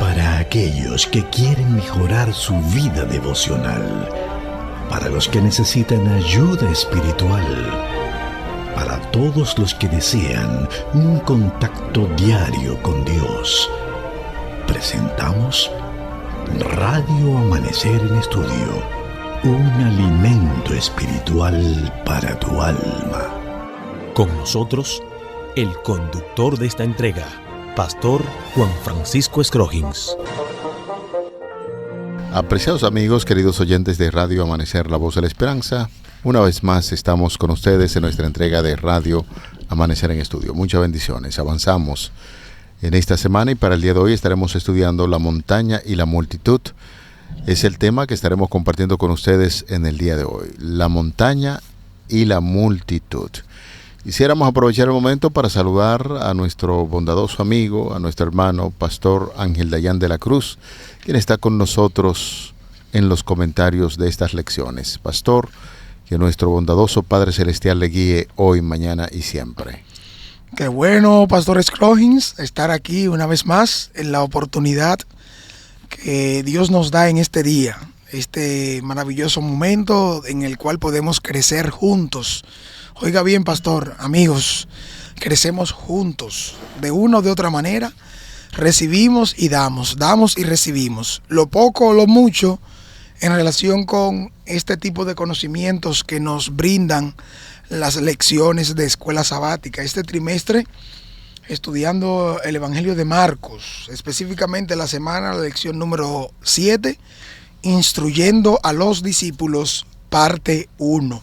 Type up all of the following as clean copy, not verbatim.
Para aquellos que quieren mejorar su vida devocional, para los que necesitan ayuda espiritual, para todos los que desean un contacto diario con Dios, presentamos Radio Amanecer en Estudio, un alimento espiritual para tu alma. Con nosotros, el conductor de esta entrega, Pastor Juan Francisco Scroggins. Apreciados amigos, queridos oyentes de Radio Amanecer, la voz de la esperanza, una vez más estamos con ustedes en nuestra entrega de Radio Amanecer en Estudio. Muchas bendiciones. Avanzamos en esta semana y para el día de hoy estaremos estudiando la montaña y la multitud. Es el tema que estaremos compartiendo con ustedes en el día de hoy. La montaña y la multitud. Quisiéramos aprovechar el momento para saludar a nuestro bondadoso amigo, a nuestro hermano, Pastor Ángel Dayan de la Cruz, quien está con nosotros en los comentarios de estas lecciones. Pastor, que nuestro bondadoso Padre Celestial le guíe hoy, mañana y siempre. Qué bueno, Pastor Scroggins, estar aquí una vez más en la oportunidad que Dios nos da en este día, este maravilloso momento en el cual podemos crecer juntos. Oiga bien, pastor, amigos, crecemos juntos, de una o de otra manera, recibimos y damos y recibimos, lo poco o lo mucho en relación con este tipo de conocimientos que nos brindan las lecciones de escuela sabática. Este trimestre, estudiando el Evangelio de Marcos, específicamente la lección número 7, instruyendo a los discípulos, parte 1.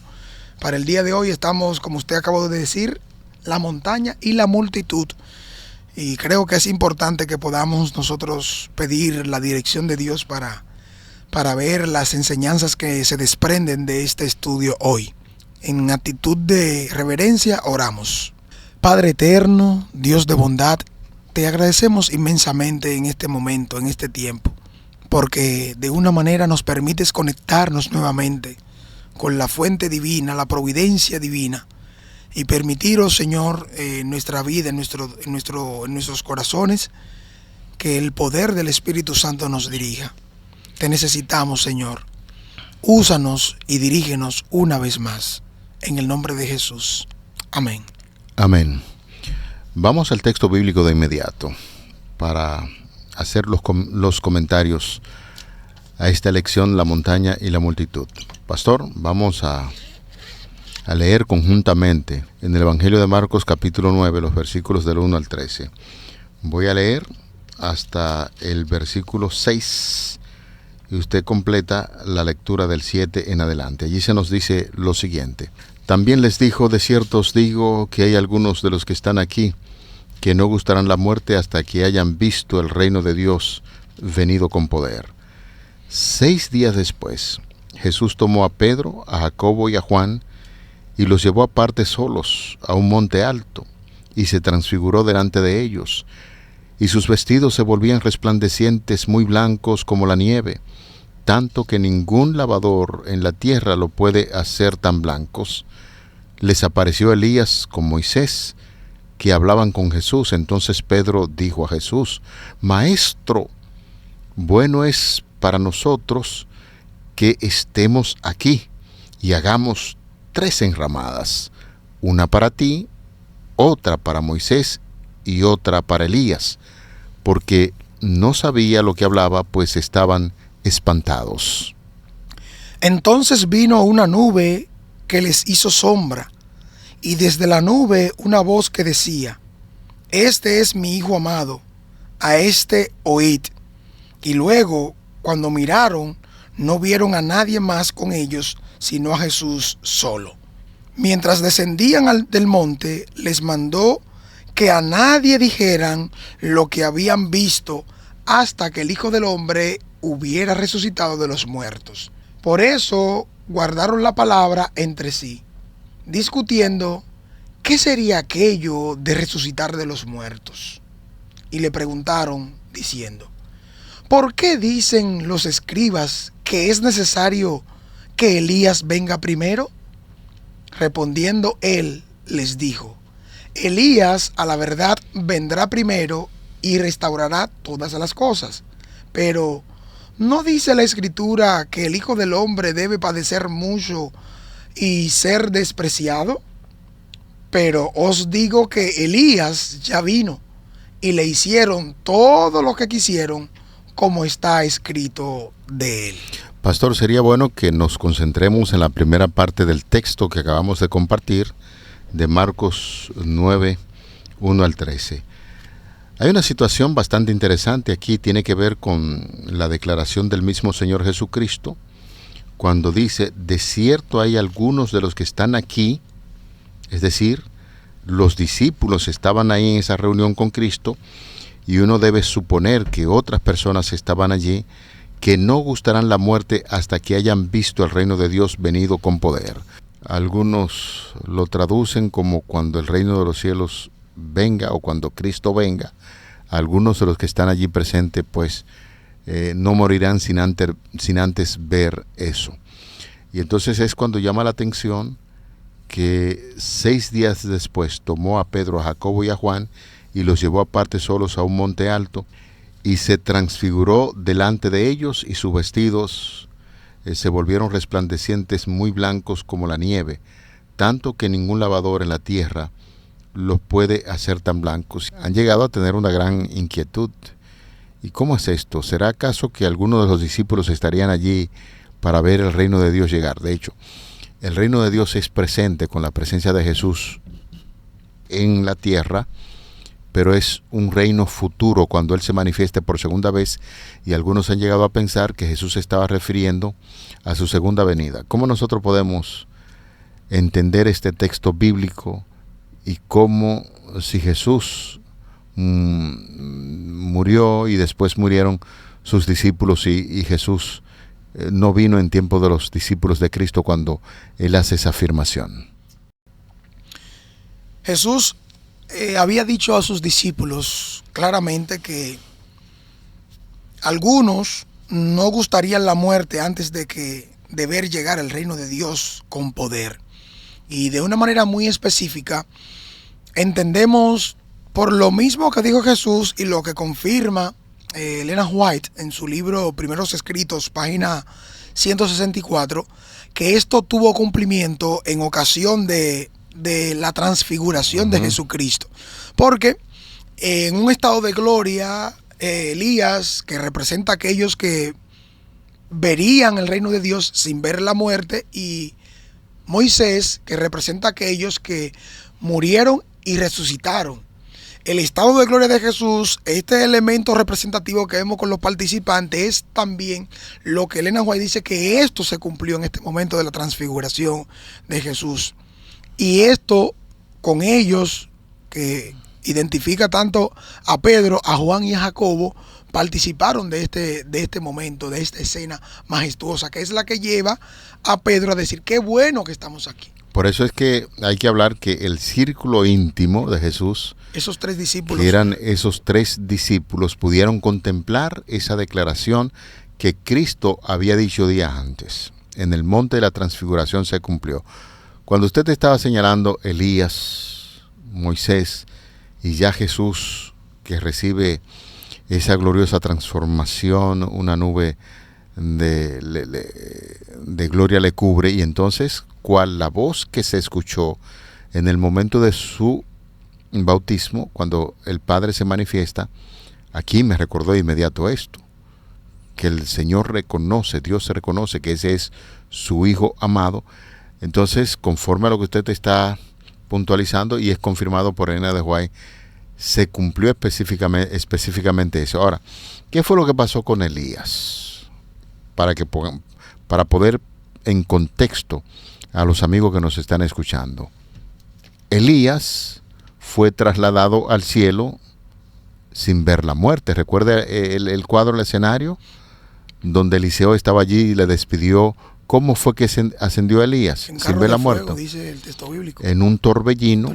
Para el día de hoy estamos, como usted acabó de decir, la montaña y la multitud. Y creo que es importante que podamos nosotros pedir la dirección de Dios para ver las enseñanzas que se desprenden de este estudio hoy. En actitud de reverencia oramos. Padre eterno, Dios de bondad, te agradecemos inmensamente en este momento, en este tiempo, porque de una manera nos permites conectarnos nuevamente con la fuente divina, la providencia divina, y permitiros, Señor, en nuestra vida, en nuestros corazones, que el poder del Espíritu Santo nos dirija. Te necesitamos, Señor. Úsanos y dirígenos una vez más. En el nombre de Jesús. Amén. Amén. Vamos al texto bíblico de inmediato para hacer los comentarios a esta lección, la montaña y la multitud. Pastor, vamos a leer conjuntamente en el Evangelio de Marcos capítulo 9, los versículos del 1 al 13. Voy a leer hasta el versículo 6 y usted completa la lectura del 7 en adelante. Allí se nos dice lo siguiente. También les dijo: de cierto os digo que hay algunos de los que están aquí que no gustarán la muerte hasta que hayan visto el reino de Dios venido con poder. 6 días después, Jesús tomó a Pedro, a Jacobo y a Juan y los llevó aparte solos a un monte alto y se transfiguró delante de ellos. Y sus vestidos se volvían resplandecientes, muy blancos como la nieve, tanto que ningún lavador en la tierra lo puede hacer tan blancos. Les apareció Elías con Moisés, que hablaban con Jesús. Entonces Pedro dijo a Jesús: Maestro, bueno es para nosotros que estemos aquí y hagamos 3 enramadas, una para ti, otra para Moisés y otra para Elías, porque no sabía lo que hablaba, pues estaban espantados. Entonces vino una nube que les hizo sombra, y desde la nube una voz que decía: Este es mi Hijo amado, a este oíd. Y luego, cuando miraron, no vieron a nadie más con ellos, sino a Jesús solo. Mientras descendían del monte, les mandó que a nadie dijeran lo que habían visto hasta que el Hijo del Hombre hubiera resucitado de los muertos. Por eso guardaron la palabra entre sí, discutiendo qué sería aquello de resucitar de los muertos. Y le preguntaron, diciendo: ¿por qué dicen los escribas que es necesario que Elías venga primero? Respondiendo él, les dijo: Elías a la verdad vendrá primero y restaurará todas las cosas. Pero ¿no dice la Escritura que el Hijo del Hombre debe padecer mucho y ser despreciado? Pero os digo que Elías ya vino y le hicieron todo lo que quisieron, como está escrito de él. Pastor, sería bueno que nos concentremos en la primera parte del texto que acabamos de compartir, de Marcos 9, 1 al 13. Hay una situación bastante interesante aquí, tiene que ver con la declaración del mismo Señor Jesucristo, cuando dice: de cierto hay algunos de los que están aquí, es decir, los discípulos estaban ahí en esa reunión con Cristo, y uno debe suponer que otras personas estaban allí, que no gustarán la muerte hasta que hayan visto el reino de Dios venido con poder. Algunos lo traducen como cuando el reino de los cielos venga o cuando Cristo venga. Algunos de los que están allí presentes pues no morirán sin antes ver eso. Y entonces es cuando llama la atención que 6 días después tomó a Pedro, a Jacobo y a Juan y los llevó aparte solos a un monte alto y se transfiguró delante de ellos, y sus vestidos se volvieron resplandecientes, muy blancos como la nieve, tanto que ningún lavador en la tierra los puede hacer tan blancos. Han llegado a tener una gran inquietud. ¿Y cómo es esto? ¿Será acaso que algunos de los discípulos estarían allí para ver el reino de Dios llegar? De hecho, el reino de Dios es presente con la presencia de Jesús en la tierra, pero es un reino futuro cuando Él se manifieste por segunda vez, y algunos han llegado a pensar que Jesús se estaba refiriendo a su segunda venida. ¿Cómo nosotros podemos entender este texto bíblico y cómo, si Jesús murió y después murieron sus discípulos y Jesús no vino en tiempo de los discípulos de Cristo cuando Él hace esa afirmación? Jesús había dicho a sus discípulos claramente que algunos no gustarían la muerte antes de ver llegar el reino de Dios con poder. Y de una manera muy específica entendemos, por lo mismo que dijo Jesús y lo que confirma Elena White en su libro Primeros Escritos, página 164, que esto tuvo cumplimiento en ocasión de la transfiguración de Jesucristo. Porque en un estado de gloria, Elías, que representa a aquellos que verían el reino de Dios sin ver la muerte, y Moisés, que representa a aquellos que murieron y resucitaron. El estado de gloria de Jesús, este elemento representativo que vemos con los participantes, es también lo que Elena White dice que esto se cumplió en este momento de la transfiguración de Jesús. Y esto con ellos, que identifica tanto a Pedro, a Juan y a Jacobo, participaron de este momento, de esta escena majestuosa, que es la que lleva a Pedro a decir: qué bueno que estamos aquí. Por eso es que hay que hablar que el círculo íntimo de Jesús, esos 3 discípulos, que eran esos 3 discípulos, pudieron contemplar esa declaración que Cristo había dicho días antes. En el monte de la transfiguración se cumplió. Cuando usted estaba señalando Elías, Moisés y ya Jesús, que recibe esa gloriosa transformación, una nube de gloria le cubre, y entonces, cual la voz que se escuchó en el momento de su bautismo, cuando el Padre se manifiesta, aquí me recordó de inmediato esto, que el Señor reconoce, Dios se reconoce que ese es su Hijo amado. Entonces, conforme a lo que usted está puntualizando, y es confirmado por Elena de White, se cumplió específicamente eso. Ahora, ¿qué fue lo que pasó con Elías? Para poder en contexto a los amigos que nos están escuchando. Elías fue trasladado al cielo sin ver la muerte. ¿Recuerda el cuadro, el escenario? Donde Eliseo estaba allí y le despidió. ¿Cómo fue que ascendió Elías sin ver la muerte? Dice el texto bíblico. En un torbellino,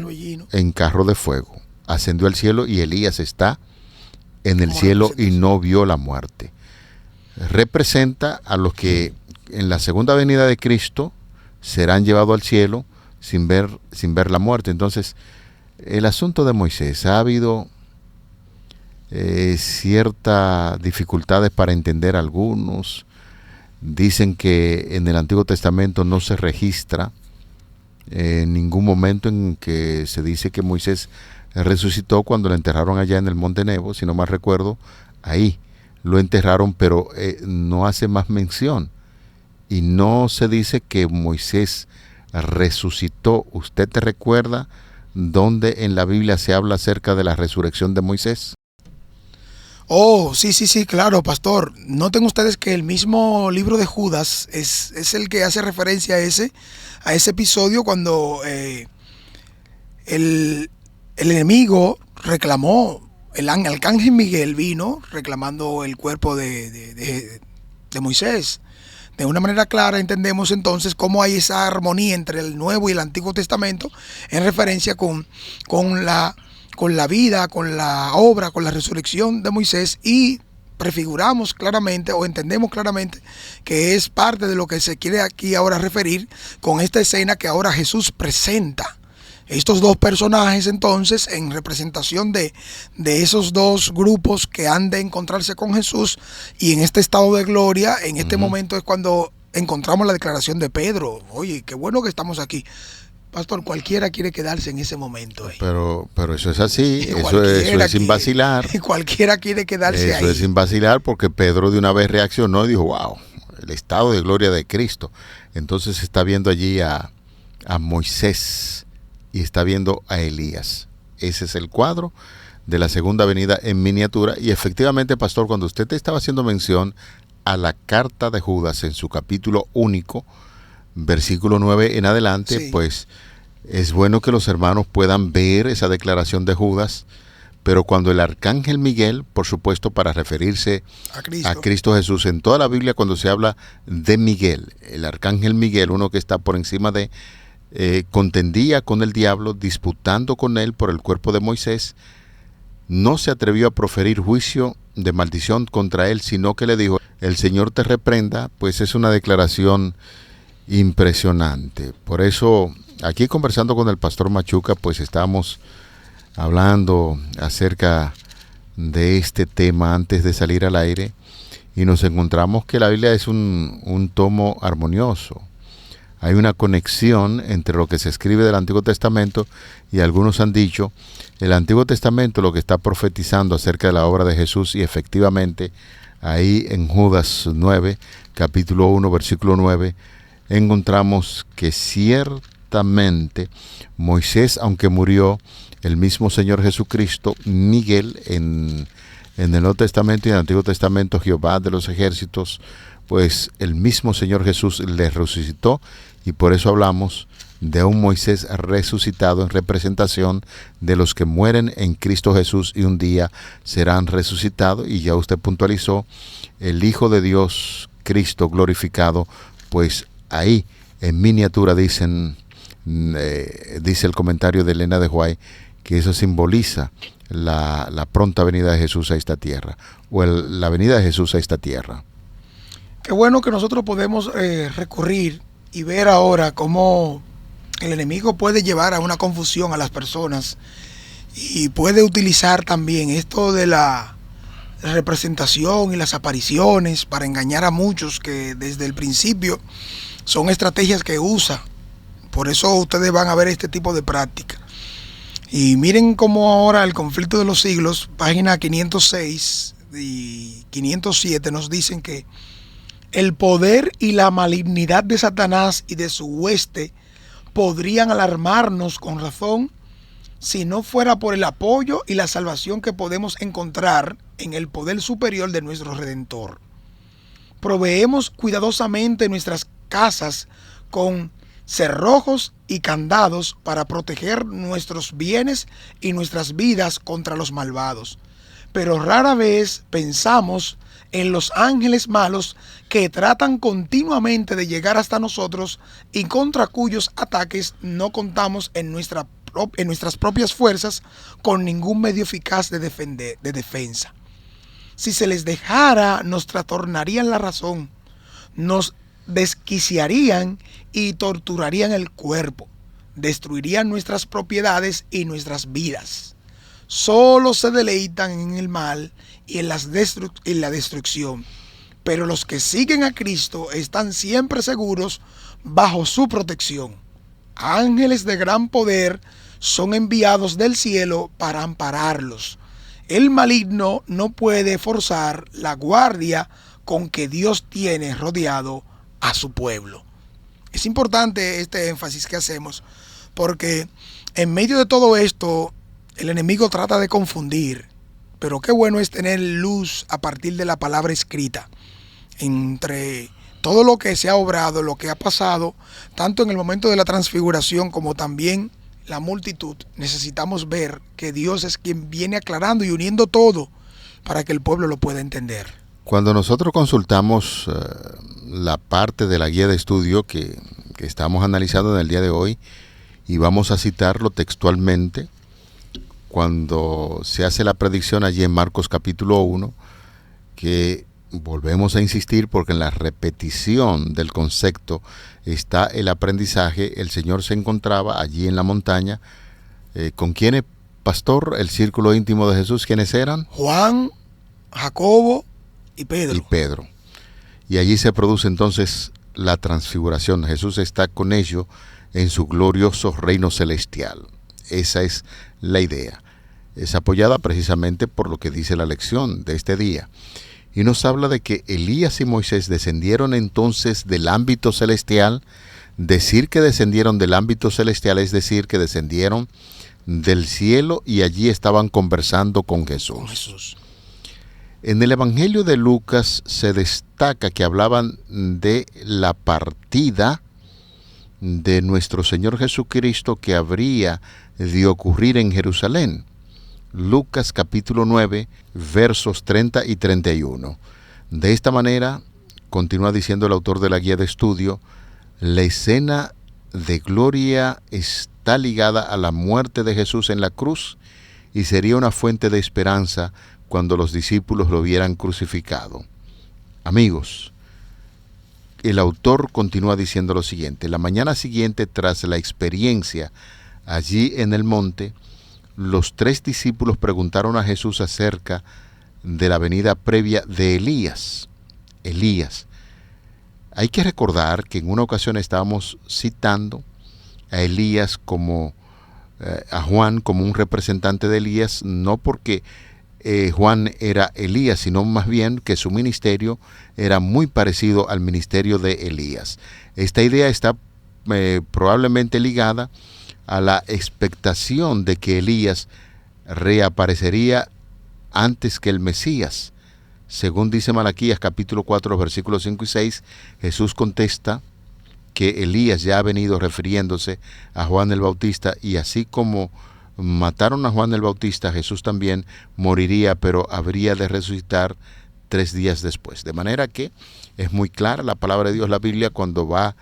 en carro de fuego. Ascendió al cielo y Elías está en el cielo y no vio la muerte. Representa a los que en la segunda venida de Cristo serán llevados al cielo sin ver la muerte. Entonces, el asunto de Moisés, ha habido ciertas dificultades para entender algunos. Dicen que en el Antiguo Testamento no se registra en ningún momento en que se dice que Moisés resucitó cuando lo enterraron allá en el Monte Nebo, si no mal recuerdo, ahí lo enterraron, pero no hace más mención. Y no se dice que Moisés resucitó. ¿Usted te recuerda dónde en la Biblia se habla acerca de la resurrección de Moisés? Oh, sí, claro, pastor. Noten ustedes que el mismo libro de Judas es el que hace referencia a ese episodio cuando el enemigo reclamó, el arcángel Miguel vino reclamando el cuerpo de Moisés. De una manera clara entendemos entonces cómo hay esa armonía entre el Nuevo y el Antiguo Testamento en referencia con la vida, con la obra, con la resurrección de Moisés, y prefiguramos claramente o entendemos claramente que es parte de lo que se quiere aquí ahora referir con esta escena que ahora Jesús presenta. Estos dos personajes entonces en representación de esos dos grupos que han de encontrarse con Jesús, y en este estado de gloria, en este momento es cuando encontramos la declaración de Pedro. Oye, qué bueno que estamos aquí. Pastor, cualquiera quiere quedarse en ese momento. Pero eso es así, eso es sin vacilar. Cualquiera quiere quedarse ahí. Eso es sin vacilar, porque Pedro de una vez reaccionó y dijo, wow, el estado de gloria de Cristo. Entonces se está viendo allí a Moisés y está viendo a Elías. Ese es el cuadro de la segunda venida en miniatura. Y efectivamente, pastor, cuando usted te estaba haciendo mención a la carta de Judas en su capítulo único, versículo 9 en adelante, sí, pues es bueno que los hermanos puedan ver esa declaración de Judas, pero cuando el arcángel Miguel, por supuesto para referirse a Cristo Jesús, en toda la Biblia cuando se habla de Miguel, el arcángel Miguel, uno que está por encima de, contendía con el diablo, disputando con él por el cuerpo de Moisés, no se atrevió a proferir juicio de maldición contra él, sino que le dijo, el Señor te reprenda. Pues es una declaración impresionante. Por eso, aquí conversando con el pastor Machuca, pues estamos hablando acerca de este tema antes de salir al aire, y nos encontramos que la Biblia es un tomo armonioso. Hay una conexión entre lo que se escribe del Antiguo Testamento, y algunos han dicho, el Antiguo Testamento lo que está profetizando acerca de la obra de Jesús, y efectivamente ahí en Judas 9, capítulo 1, versículo 9, encontramos que ciertamente Moisés, aunque murió, el mismo Señor Jesucristo, Miguel, en el Nuevo Testamento y en el Antiguo Testamento, Jehová de los ejércitos, pues el mismo Señor Jesús le resucitó, y por eso hablamos de un Moisés resucitado en representación de los que mueren en Cristo Jesús y un día serán resucitados. Y ya usted puntualizó, el Hijo de Dios, Cristo glorificado, pues ahí en miniatura dice el comentario de Elena de White que eso simboliza la pronta venida de Jesús a esta tierra, o la venida de Jesús a esta tierra. Qué bueno que nosotros podemos recurrir y ver ahora cómo el enemigo puede llevar a una confusión a las personas, y puede utilizar también esto de la representación y las apariciones para engañar a muchos, que desde el principio son estrategias que usa. Por eso ustedes van a ver este tipo de práctica. Y miren cómo ahora el conflicto de los siglos, página 506 y 507, nos dicen que el poder y la malignidad de Satanás y de su hueste podrían alarmarnos con razón si no fuera por el apoyo y la salvación que podemos encontrar en el poder superior de nuestro Redentor. Proveemos cuidadosamente nuestras casas con cerrojos y candados para proteger nuestros bienes y nuestras vidas contra los malvados, pero rara vez pensamos en los ángeles malos que tratan continuamente de llegar hasta nosotros y contra cuyos ataques no contamos en nuestras propias fuerzas con ningún medio eficaz de defensa. Si se les dejara, nos trastornarían la razón, nos desquiciarían y torturarían el cuerpo, destruirían nuestras propiedades y nuestras vidas. solo se deleitan en el mal y en la destrucción. Pero los que siguen a Cristo están siempre seguros bajo su protección. Ángeles de gran poder son enviados del cielo para ampararlos. El maligno no puede forzar la guardia con que Dios tiene rodeado a su pueblo. Es importante este énfasis que hacemos, porque en medio de todo esto el enemigo trata de confundir, pero qué bueno es tener luz a partir de la palabra escrita. Entre todo lo que se ha obrado, lo que ha pasado, tanto en el momento de la transfiguración como también la multitud, necesitamos ver que Dios es quien viene aclarando y uniendo todo para que el pueblo lo pueda entender. Cuando nosotros consultamos la parte de la guía de estudio que estamos analizando en el día de hoy, y vamos a citarlo textualmente, cuando se hace la predicción allí en Marcos capítulo 1, que volvemos a insistir porque en la repetición del concepto está el aprendizaje. El Señor se encontraba allí en la montaña. ¿Con quién, pastor? El círculo íntimo de Jesús, ¿quiénes eran? Juan, Jacobo y Pedro. Y allí se produce entonces la transfiguración. Jesús está con ellos en su glorioso reino celestial. Esa es la idea. Es apoyada precisamente por lo que dice la lección de este día. Y nos habla de que Elías y Moisés descendieron entonces del ámbito celestial. Decir que descendieron del ámbito celestial es decir que descendieron del cielo y allí estaban conversando con Jesús. En el Evangelio de Lucas se destaca que hablaban de la partida de nuestro Señor Jesucristo que habría de ocurrir en Jerusalén. Lucas capítulo 9, versos 30 y 31. De esta manera, continúa diciendo el autor de la guía de estudio, la escena de gloria está ligada a la muerte de Jesús en la cruz y sería una fuente de esperanza cuando los discípulos lo vieran crucificado. Amigos, el autor continúa diciendo lo siguiente: la mañana siguiente, tras la experiencia allí en el monte, los 3 discípulos preguntaron a Jesús acerca de la venida previa de Elías. Hay que recordar que en una ocasión estábamos citando a Elías como a Juan como un representante de Elías, no porque Juan era Elías, sino más bien que su ministerio era muy parecido al ministerio de Elías. Esta idea está probablemente ligada a la expectación de que Elías reaparecería antes que el Mesías. Según dice Malaquías capítulo 4 versículos 5 y 6, Jesús contesta que Elías ya ha venido, refiriéndose a Juan el Bautista, y así como mataron a Juan el Bautista, Jesús también moriría, pero habría de resucitar 3 días después. De manera que es muy clara la palabra de Dios, la Biblia, cuando va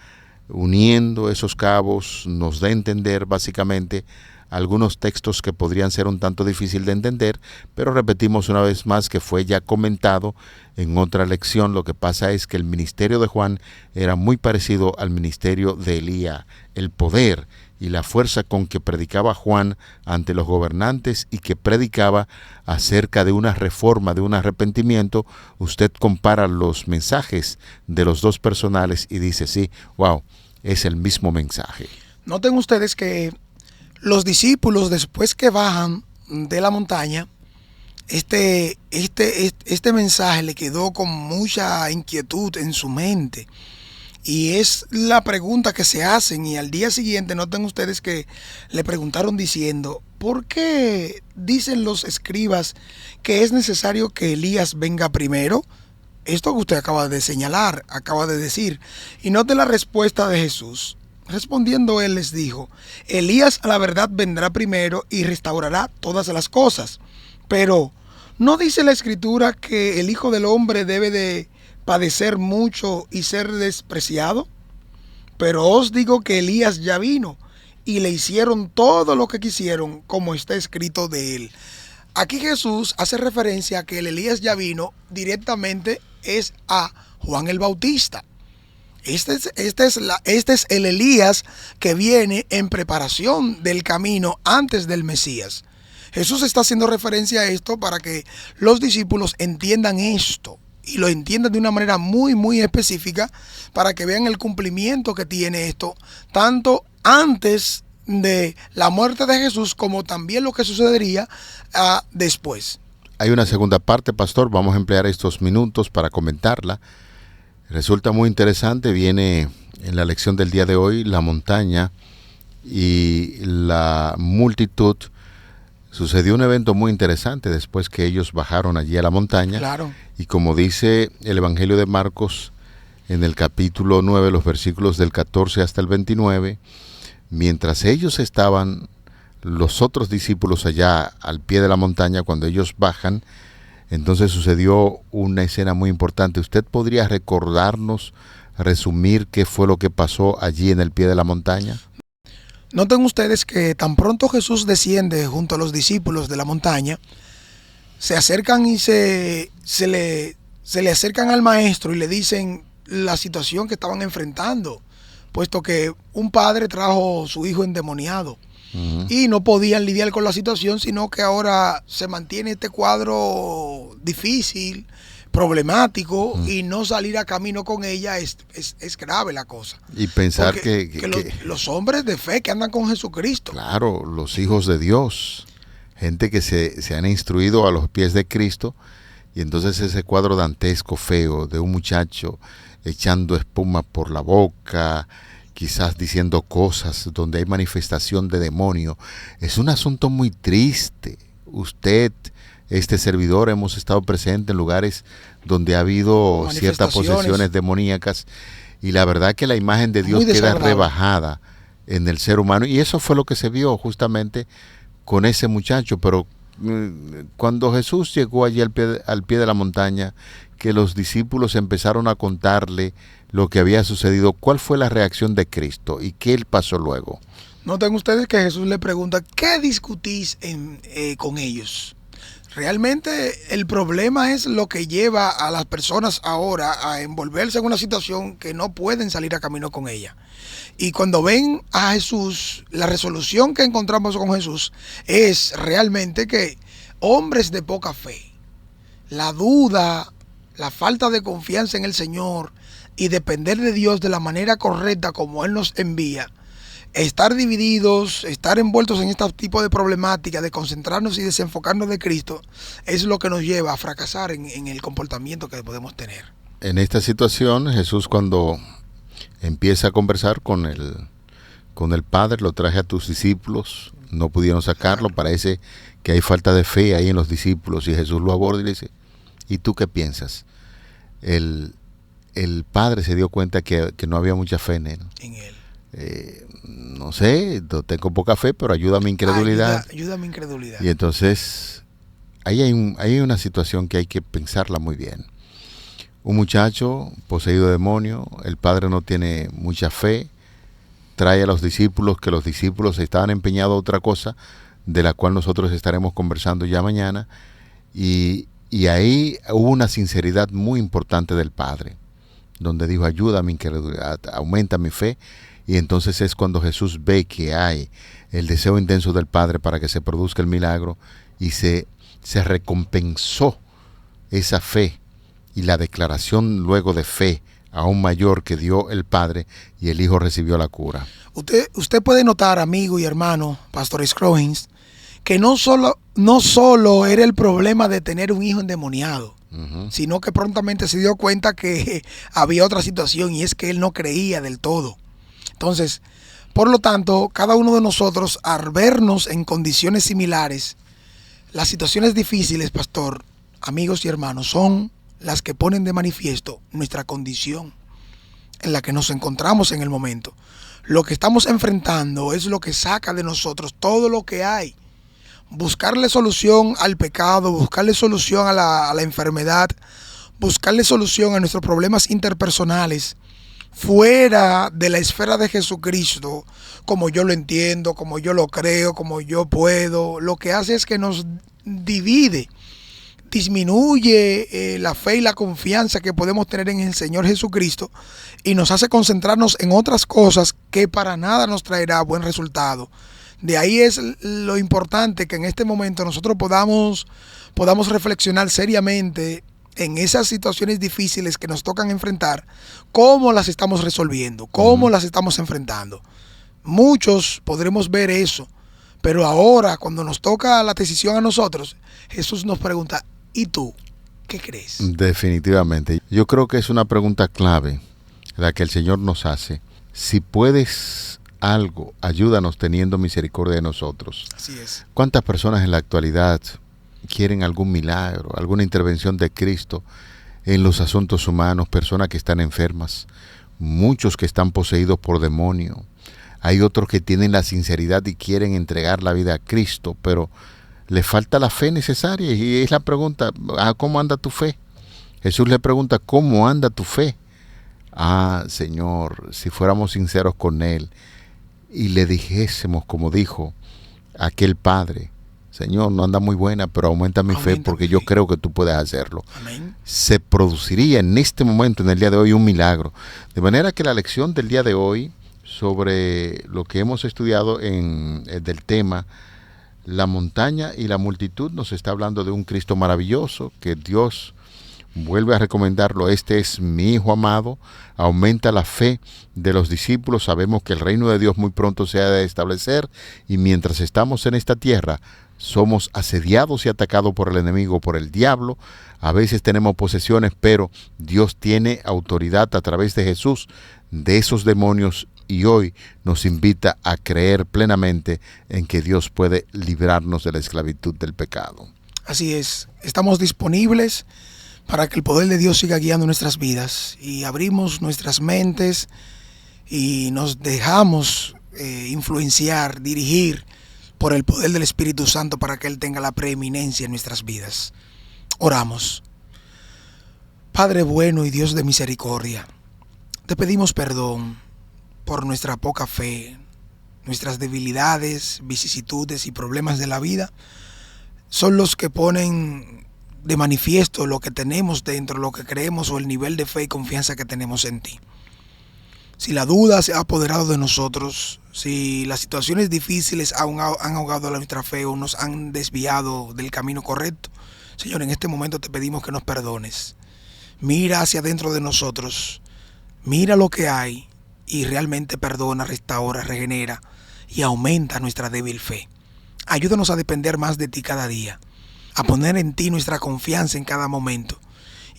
uniendo esos cabos, nos da a entender básicamente algunos textos que podrían ser un tanto difícil de entender, pero repetimos una vez más que fue ya comentado en otra lección. Lo que pasa es que el ministerio de Juan era muy parecido al ministerio de Elías. El poder y la fuerza con que predicaba Juan ante los gobernantes y que predicaba acerca de una reforma, de un arrepentimiento, usted compara los mensajes de los 2 personales y dice, sí, wow, es el mismo mensaje. Noten ustedes que los discípulos, después que bajan de la montaña, este mensaje le quedó con mucha inquietud en su mente. Y es la pregunta que se hacen, y al día siguiente noten ustedes que le preguntaron diciendo, ¿por qué dicen los escribas que es necesario que Elías venga primero? Esto que usted acaba de señalar, acaba de decir. Y note la respuesta de Jesús. Respondiendo él les dijo, Elías a la verdad vendrá primero y restaurará todas las cosas. Pero, ¿no dice la Escritura que el Hijo del Hombre debe de padecer mucho y ser despreciado? Pero os digo que Elías ya vino y le hicieron todo lo que quisieron, como está escrito de él. Aquí Jesús hace referencia a que el Elías ya vino directamente es a Juan el Bautista. Este es el Elías que viene en preparación del camino antes del Mesías. Jesús está haciendo referencia a esto para que los discípulos entiendan esto y lo entiendan de una manera muy, muy específica para que vean el cumplimiento que tiene esto, tanto antes de la muerte de Jesús como también lo que sucedería después. Hay una segunda parte, pastor, vamos a emplear estos minutos para comentarla. Resulta muy interesante, viene en la lección del día de hoy, la montaña y la multitud. Sucedió un evento muy interesante después que ellos bajaron allí a la montaña. Claro. Y como dice el Evangelio de Marcos en el capítulo 9, los versículos del 14 hasta el 29, mientras ellos estaban, los otros discípulos allá al pie de la montaña, cuando ellos bajan, entonces sucedió una escena muy importante. ¿Usted podría recordarnos, resumir qué fue lo que pasó allí en el pie de la montaña? Noten ustedes que tan pronto Jesús desciende junto a los discípulos de la montaña, se acercan y se le acercan al maestro y le dicen la situación que estaban enfrentando, puesto que un padre trajo a su hijo endemoniado. Y no podían lidiar con la situación, sino que ahora se mantiene este cuadro difícil, problemático, y no salir a camino con ella es grave la cosa. Y pensar porque que los hombres de fe que andan con Jesucristo. Claro, los hijos de Dios, gente que se han instruido a los pies de Cristo, y entonces ese cuadro dantesco, feo, de un muchacho echando espuma por la boca, quizás diciendo cosas donde hay manifestación de demonio, es un asunto muy triste. Usted, este servidor, hemos estado presente en lugares donde ha habido ciertas posesiones demoníacas, y la verdad que la imagen de Dios queda rebajada en el ser humano, y eso fue lo que se vio justamente con ese muchacho. Pero cuando Jesús llegó allí al pie de la montaña, que los discípulos empezaron a contarle lo que había sucedido, ¿cuál fue la reacción de Cristo y qué pasó luego? Noten ustedes que Jesús le pregunta, ¿qué discutís con ellos? Realmente el problema es lo que lleva a las personas ahora a envolverse en una situación que no pueden salir a camino con ella. Y cuando ven a Jesús, la resolución que encontramos con Jesús es realmente que hombres de poca fe, la duda, la falta de confianza en el Señor y depender de Dios de la manera correcta como Él nos envía, estar divididos, estar envueltos en este tipo de problemática, de concentrarnos y desenfocarnos de Cristo, es lo que nos lleva a fracasar en el comportamiento que podemos tener. En esta situación, Jesús, cuando empieza a conversar con el Padre, lo traje a tus discípulos, no pudieron sacarlo, parece que hay falta de fe ahí en los discípulos, y Jesús lo aborda y le dice, ¿y tú qué piensas? El Padre se dio cuenta que no había mucha fe en él. No sé, tengo poca fe, pero ayuda a mi incredulidad. Ayuda a mi incredulidad. Y entonces, ahí hay una situación que hay que pensarla muy bien. Un muchacho poseído de demonio, el padre no tiene mucha fe, trae a los discípulos, que los discípulos estaban empeñados a otra cosa, de la cual nosotros estaremos conversando ya mañana, y ahí hubo una sinceridad muy importante del padre, donde dijo, ayuda a mi incredulidad, aumenta mi fe. Y entonces es cuando Jesús ve que hay el deseo intenso del Padre para que se produzca el milagro, y se recompensó esa fe y la declaración luego de fe aún mayor que dio el Padre, y el Hijo recibió la cura. Usted puede notar, amigo y hermano, Pastor Scroggins, que no solo era el problema de tener un hijo endemoniado, sino que prontamente se dio cuenta que había otra situación, y es que él no creía del todo. Entonces, por lo tanto, cada uno de nosotros, al vernos en condiciones similares, las situaciones difíciles, pastor, amigos y hermanos, son las que ponen de manifiesto nuestra condición en la que nos encontramos en el momento. Lo que estamos enfrentando es lo que saca de nosotros todo lo que hay. Buscarle solución al pecado, buscarle solución a la enfermedad, buscarle solución a nuestros problemas interpersonales, fuera de la esfera de Jesucristo, como yo lo entiendo, como yo lo creo, como yo puedo, lo que hace es que nos divide, disminuye la fe y la confianza que podemos tener en el Señor Jesucristo, y nos hace concentrarnos en otras cosas que para nada nos traerá buen resultado, De ahí es lo importante que en este momento nosotros podamos reflexionar seriamente en esas situaciones difíciles que nos tocan enfrentar, cómo las estamos resolviendo, cómo las estamos enfrentando. Muchos podremos ver eso, pero ahora cuando nos toca la decisión a nosotros, Jesús nos pregunta, ¿y tú qué crees? Definitivamente. Yo creo que es una pregunta clave la que el Señor nos hace. Si puedes algo, ayúdanos teniendo misericordia de nosotros. Así es. ¿Cuántas personas en la actualidad quieren algún milagro, alguna intervención de Cristo en los asuntos humanos? Personas que están enfermas, muchos que están poseídos por demonio. Hay otros que tienen la sinceridad y quieren entregar la vida a Cristo, pero le falta la fe necesaria. Y es la pregunta, ¿cómo anda tu fe? Jesús le pregunta, ¿cómo anda tu fe? Señor, si fuéramos sinceros con Él y le dijésemos, como dijo aquel padre, Señor, no anda muy buena, pero aumenta mi fe porque yo creo que tú puedes hacerlo. Amén. Se produciría en este momento, en el día de hoy, un milagro. De manera que la lección del día de hoy, sobre lo que hemos estudiado del tema, la montaña y la multitud, nos está hablando de un Cristo maravilloso, que Dios vuelve a recomendarlo. Este es mi Hijo amado. Aumenta la fe de los discípulos. Sabemos que el reino de Dios muy pronto se ha de establecer, y mientras estamos en esta tierra, somos asediados y atacados por el enemigo, por el diablo. A veces tenemos posesiones, pero Dios tiene autoridad a través de Jesús de esos demonios, y hoy nos invita a creer plenamente en que Dios puede librarnos de la esclavitud del pecado. Así es, estamos disponibles para que el poder de Dios siga guiando nuestras vidas, y abrimos nuestras mentes y nos dejamos influenciar, dirigir por el poder del Espíritu Santo para que Él tenga la preeminencia en nuestras vidas. Oramos. Padre bueno y Dios de misericordia, te pedimos perdón por nuestra poca fe. Nuestras debilidades, vicisitudes y problemas de la vida son los que ponen de manifiesto lo que tenemos dentro, lo que creemos, o el nivel de fe y confianza que tenemos en ti. Si la duda se ha apoderado de nosotros, si las situaciones difíciles han ahogado nuestra fe o nos han desviado del camino correcto, Señor, en este momento te pedimos que nos perdones. Mira hacia adentro de nosotros, mira lo que hay y realmente perdona, restaura, regenera y aumenta nuestra débil fe. Ayúdanos a depender más de ti cada día, a poner en ti nuestra confianza en cada momento.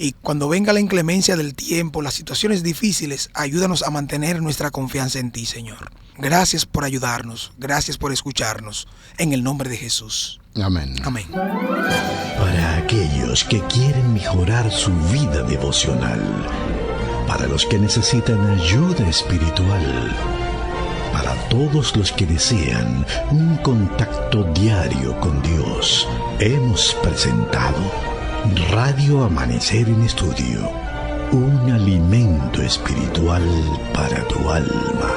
Y cuando venga la inclemencia del tiempo, las situaciones difíciles, ayúdanos a mantener nuestra confianza en ti, Señor. Gracias por ayudarnos, gracias por escucharnos. En el nombre de Jesús. Amén. Amén. Para aquellos que quieren mejorar su vida devocional, para los que necesitan ayuda espiritual, para todos los que desean un contacto diario con Dios, hemos presentado Radio Amanecer en Estudio, un alimento espiritual para tu alma.